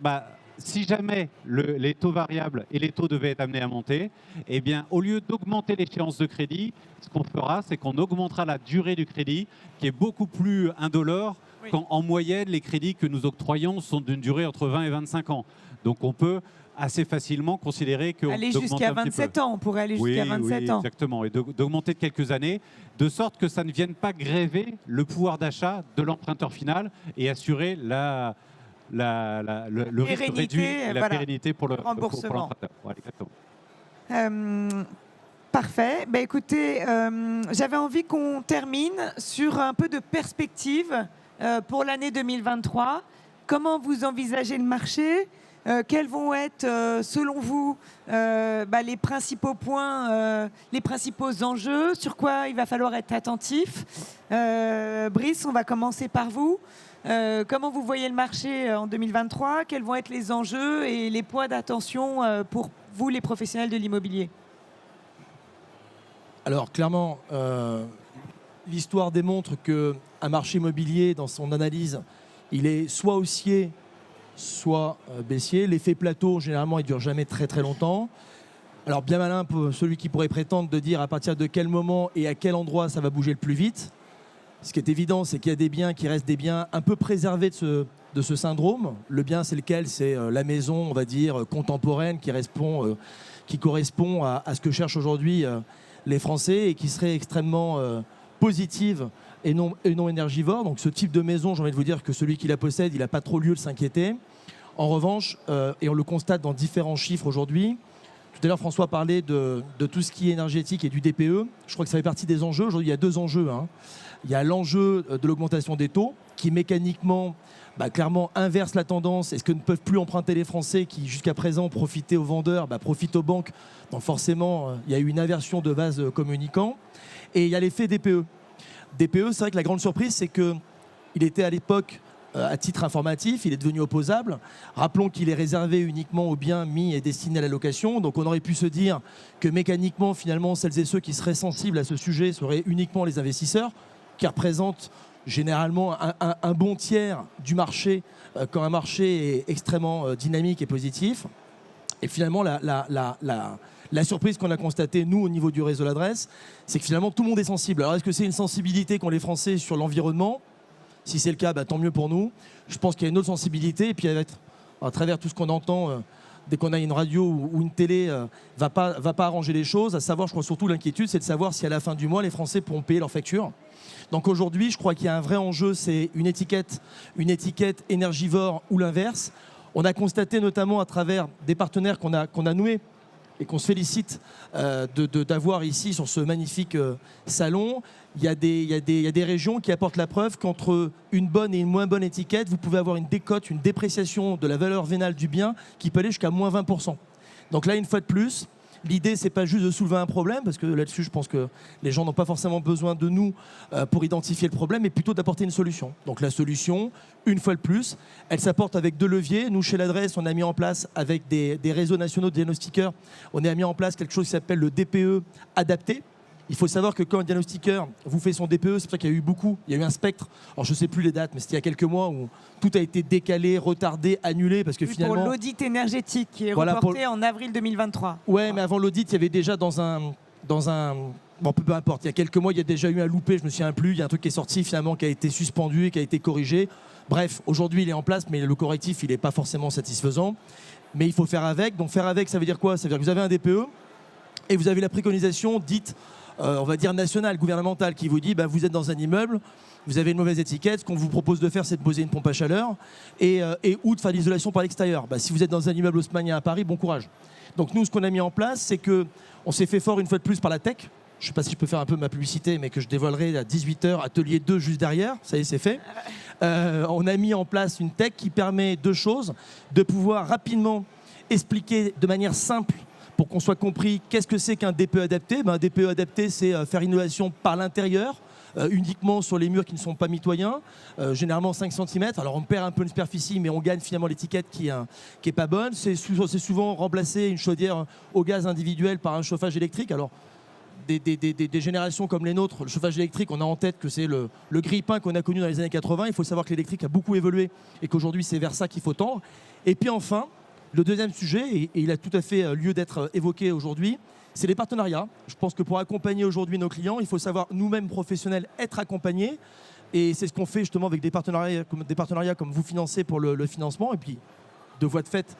si jamais les taux variables et les taux devaient être amenés à monter, eh bien, au lieu d'augmenter l'échéance de crédit, ce qu'on fera, c'est qu'on augmentera la durée du crédit, qui est beaucoup plus indolore, quand en moyenne, les crédits que nous octroyons sont d'une durée entre 20 et 25 ans. Donc, on peut assez facilement considérer qu'on aller jusqu'à 27 ans, on pourrait aller jusqu'à 27 ans. Exactement, et d'augmenter de quelques années, de sorte que ça ne vienne pas gréver le pouvoir d'achat de l'emprunteur final et assurer le risque réduit et la pérennité pour l'emprunteur. Voilà, exactement. Parfait. Écoutez, j'avais envie qu'on termine sur un peu de perspective pour l'année 2023. Comment vous envisagez le marché ? Quels vont être, selon vous, les principaux points, les principaux enjeux, sur quoi il va falloir être attentif? Brice, on va commencer par vous. Comment vous voyez le marché en 2023? Quels vont être les enjeux et les points d'attention pour vous, les professionnels de l'immobilier? Alors, clairement, l'histoire démontre qu'un marché immobilier, dans son analyse, il est soit haussier, soit baissier. L'effet plateau, généralement, il ne dure jamais très très longtemps. Alors bien malin pour celui qui pourrait prétendre de dire à partir de quel moment et à quel endroit ça va bouger le plus vite. Ce qui est évident, c'est qu'il y a des biens qui restent des biens un peu préservés de ce syndrome. Le bien, c'est lequel? C'est la maison, on va dire, contemporaine, qui correspond à ce que cherchent aujourd'hui les Français et qui serait extrêmement positive et non énergivore. Donc ce type de maison, j'ai envie de vous dire que celui qui la possède, il n'a pas trop lieu de s'inquiéter. En revanche, et on le constate dans différents chiffres aujourd'hui, tout à l'heure François parlait de tout ce qui est énergétique et du DPE. Je crois que ça fait partie des enjeux. Aujourd'hui, il y a deux enjeux. Il y a l'enjeu de l'augmentation des taux qui mécaniquement, clairement inverse la tendance. Et ce que ne peuvent plus emprunter les Français qui jusqu'à présent profitaient aux vendeurs, profitent aux banques. Donc forcément, il y a eu une inversion de vase communicant. Et il y a l'effet DPE. DPE, c'est vrai que la grande surprise, c'est qu'il était à l'époque, à titre informatif, il est devenu opposable. Rappelons qu'il est réservé uniquement aux biens mis et destinés à la location. Donc on aurait pu se dire que mécaniquement, finalement, celles et ceux qui seraient sensibles à ce sujet seraient uniquement les investisseurs, qui représentent généralement un bon tiers du marché quand un marché est extrêmement dynamique et positif. Et finalement, la surprise qu'on a constatée, nous, au niveau du réseau l'adresse, c'est que finalement, tout le monde est sensible. Alors, est-ce que c'est une sensibilité qu'ont les Français sur l'environnement? Si c'est le cas, tant mieux pour nous. Je pense qu'il y a une autre sensibilité. Et puis, à travers tout ce qu'on entend, dès qu'on a une radio ou une télé, va pas arranger les choses. À savoir, je crois surtout l'inquiétude, c'est de savoir si à la fin du mois, les Français pourront payer leurs factures. Donc aujourd'hui, je crois qu'il y a un vrai enjeu, c'est une étiquette énergivore ou l'inverse. On a constaté notamment à travers des partenaires qu'on a noués et qu'on se félicite d'avoir ici sur ce magnifique salon. Il y a des régions qui apportent la preuve qu'entre une bonne et une moins bonne étiquette, vous pouvez avoir une décote, une dépréciation de la valeur vénale du bien qui peut aller jusqu'à moins 20%. Donc là, une fois de plus, l'idée, c'est pas juste de soulever un problème, parce que là-dessus, je pense que les gens n'ont pas forcément besoin de nous pour identifier le problème, mais plutôt d'apporter une solution. Donc la solution, une fois de plus, elle s'apporte avec 2 leviers. Nous, chez l'adresse, on a mis en place, avec des réseaux nationaux de diagnostiqueurs, on a mis en place quelque chose qui s'appelle le DPE adapté. Il faut savoir que quand un diagnostiqueur vous fait son DPE, c'est pour ça qu'il y a eu un spectre. Alors je ne sais plus les dates, mais c'était il y a quelques mois où tout a été décalé, retardé, annulé, parce que finalement... Pour l'audit énergétique qui est reporté en avril 2023. Ouais, mais avant l'audit, il y avait déjà dans un... Bon, peu importe, il y a quelques mois, il y a déjà eu un loupé, je me souviens plus, il y a un truc qui est sorti finalement, qui a été suspendu et qui a été corrigé. Bref, aujourd'hui, il est en place, mais le correctif, il n'est pas forcément satisfaisant. Mais il faut faire avec. Donc faire avec, ça veut dire quoi? Ça veut dire que vous avez un DPE et vous avez la préconisation dite... on va dire nationale, gouvernementale, qui vous dit vous êtes dans un immeuble, vous avez une mauvaise étiquette, ce qu'on vous propose de faire, c'est de poser une pompe à chaleur ou de faire l'isolation par l'extérieur. Si vous êtes dans un immeuble haussmannien à Paris, bon courage. Donc nous, ce qu'on a mis en place, c'est qu'on s'est fait fort une fois de plus par la tech. Je ne sais pas si je peux faire un peu ma publicité, mais que je dévoilerai à 18h, atelier 2 juste derrière. Ça y est, c'est fait. On a mis en place une tech qui permet 2 choses, de pouvoir rapidement expliquer de manière simple pour qu'on soit compris qu'est-ce que c'est qu'un DPE adapté. Un DPE adapté, c'est faire une innovation par l'intérieur, uniquement sur les murs qui ne sont pas mitoyens, généralement 5 cm. Alors on perd un peu une superficie, mais on gagne finalement l'étiquette qui est pas bonne. C'est souvent remplacer une chaudière au gaz individuel par un chauffage électrique. Alors des générations comme les nôtres, le chauffage électrique, on a en tête que c'est le grille-pain qu'on a connu dans les années 80. Il faut savoir que l'électrique a beaucoup évolué et qu'aujourd'hui c'est vers ça qu'il faut tendre. Et puis enfin, le deuxième sujet, et il a tout à fait lieu d'être évoqué aujourd'hui, c'est les partenariats. Je pense que pour accompagner aujourd'hui nos clients, il faut savoir nous-mêmes professionnels être accompagnés. Et c'est ce qu'on fait justement avec des partenariats comme vous financez pour le financement. Et puis, de voie de fait,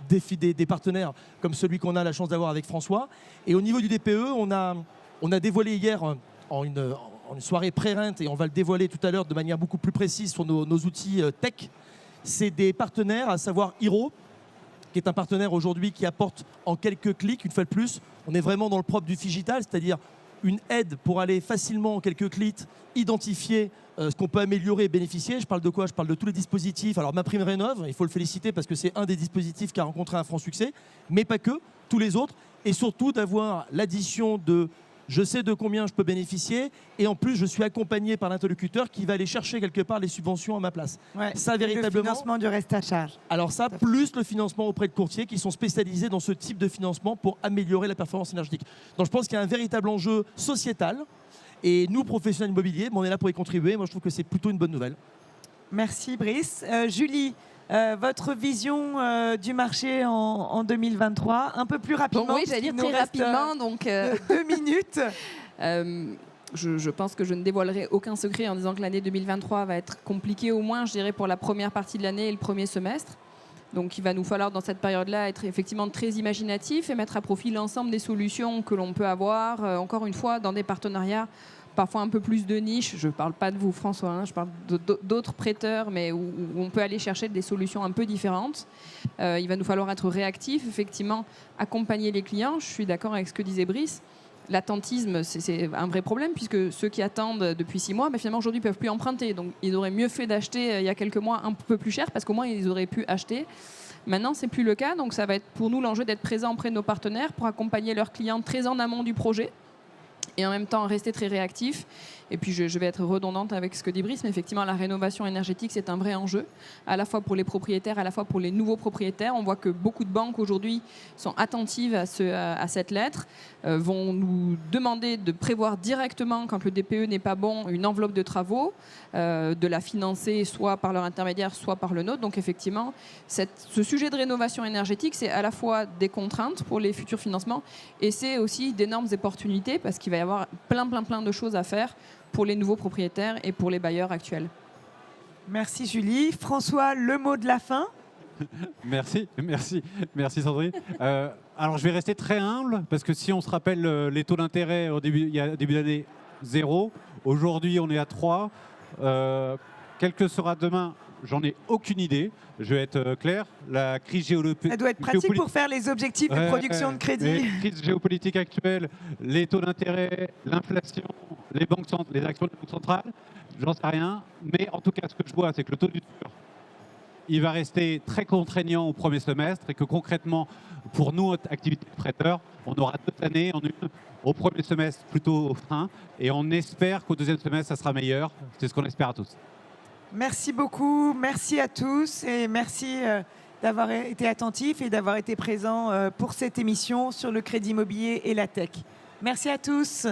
des partenaires comme celui qu'on a la chance d'avoir avec François. Et au niveau du DPE, on a dévoilé hier en une soirée pré-rente, et on va le dévoiler tout à l'heure de manière beaucoup plus précise sur nos outils tech. C'est des partenaires, à savoir Hiro, qui est un partenaire aujourd'hui qui apporte en quelques clics, une fois de plus, on est vraiment dans le propre du digital, c'est-à-dire une aide pour aller facilement en quelques clics identifier ce qu'on peut améliorer et bénéficier. Je parle de quoi? Je parle de tous les dispositifs. Alors MaPrimeRénov', il faut le féliciter parce que c'est un des dispositifs qui a rencontré un franc succès, mais pas que, tous les autres, et surtout d'avoir l'addition de je sais de combien je peux bénéficier, et en plus je suis accompagné par l'interlocuteur qui va aller chercher quelque part les subventions à ma place. Ouais, ça véritablement. Le financement du reste à charge. Alors ça, plus le financement auprès de courtiers qui sont spécialisés dans ce type de financement pour améliorer la performance énergétique. Donc je pense qu'il y a un véritable enjeu sociétal, et nous, professionnels immobiliers, on est là pour y contribuer. Moi je trouve que c'est plutôt une bonne nouvelle. Merci Brice. Julie, votre vision du marché en 2023, un peu plus rapidement. Donc, oui, j'allais dire très rapidement. Donc, 2 minutes. Je pense que je ne dévoilerai aucun secret en disant que l'année 2023 va être compliquée, au moins, je dirais, pour la première partie de l'année et le premier semestre. Donc, il va nous falloir, dans cette période-là, être effectivement très imaginatif et mettre à profit l'ensemble des solutions que l'on peut avoir, encore une fois, dans des partenariats parfois un peu plus de niche. Je ne parle pas de vous, François, hein, je parle d'autres prêteurs, mais où on peut aller chercher des solutions un peu différentes. Il va nous falloir être réactif, effectivement, accompagner les clients. Je suis d'accord avec ce que disait Brice. L'attentisme, c'est un vrai problème, puisque ceux qui attendent depuis 6 mois, finalement, aujourd'hui, ne peuvent plus emprunter. Donc, ils auraient mieux fait d'acheter il y a quelques mois un peu plus cher, parce qu'au moins, ils auraient pu acheter. Maintenant, ce n'est plus le cas. Donc, ça va être pour nous l'enjeu d'être présent auprès de nos partenaires pour accompagner leurs clients très en amont du projet et en même temps rester très réactif. Et puis je vais être redondante avec ce que dit Brice, mais effectivement la rénovation énergétique c'est un vrai enjeu, à la fois pour les propriétaires, à la fois pour les nouveaux propriétaires. On voit que beaucoup de banques aujourd'hui sont attentives à cette lettre, vont nous demander de prévoir directement, quand le DPE n'est pas bon, une enveloppe de travaux, de la financer soit par leur intermédiaire, soit par le nôtre. Donc effectivement, ce sujet de rénovation énergétique, c'est à la fois des contraintes pour les futurs financements et c'est aussi d'énormes opportunités parce qu'il va y avoir plein de choses à faire pour les nouveaux propriétaires et pour les bailleurs actuels. Merci Julie. François, le mot de la fin. Merci Sandrine. Alors je vais rester très humble parce que si on se rappelle les taux d'intérêt il y a début d'année 0, aujourd'hui on est à 3. Quel que sera demain, j'en ai aucune idée. Je vais être clair. La crise géopolitique. Elle doit être pratique pour faire les objectifs de production de crédit. La crise géopolitique actuelle, les taux d'intérêt, l'inflation, les actions des banques centrales, j'en sais rien. Mais en tout cas, ce que je vois, c'est que le taux d'usure il va rester très contraignant au premier semestre et que concrètement, pour nous, notre activité de prêteur, on aura 2 années, au premier semestre plutôt au frein, et on espère qu'au deuxième semestre, ça sera meilleur. C'est ce qu'on espère à tous. Merci beaucoup, merci à tous et merci d'avoir été attentifs et d'avoir été présents pour cette émission sur le crédit immobilier et la tech. Merci à tous.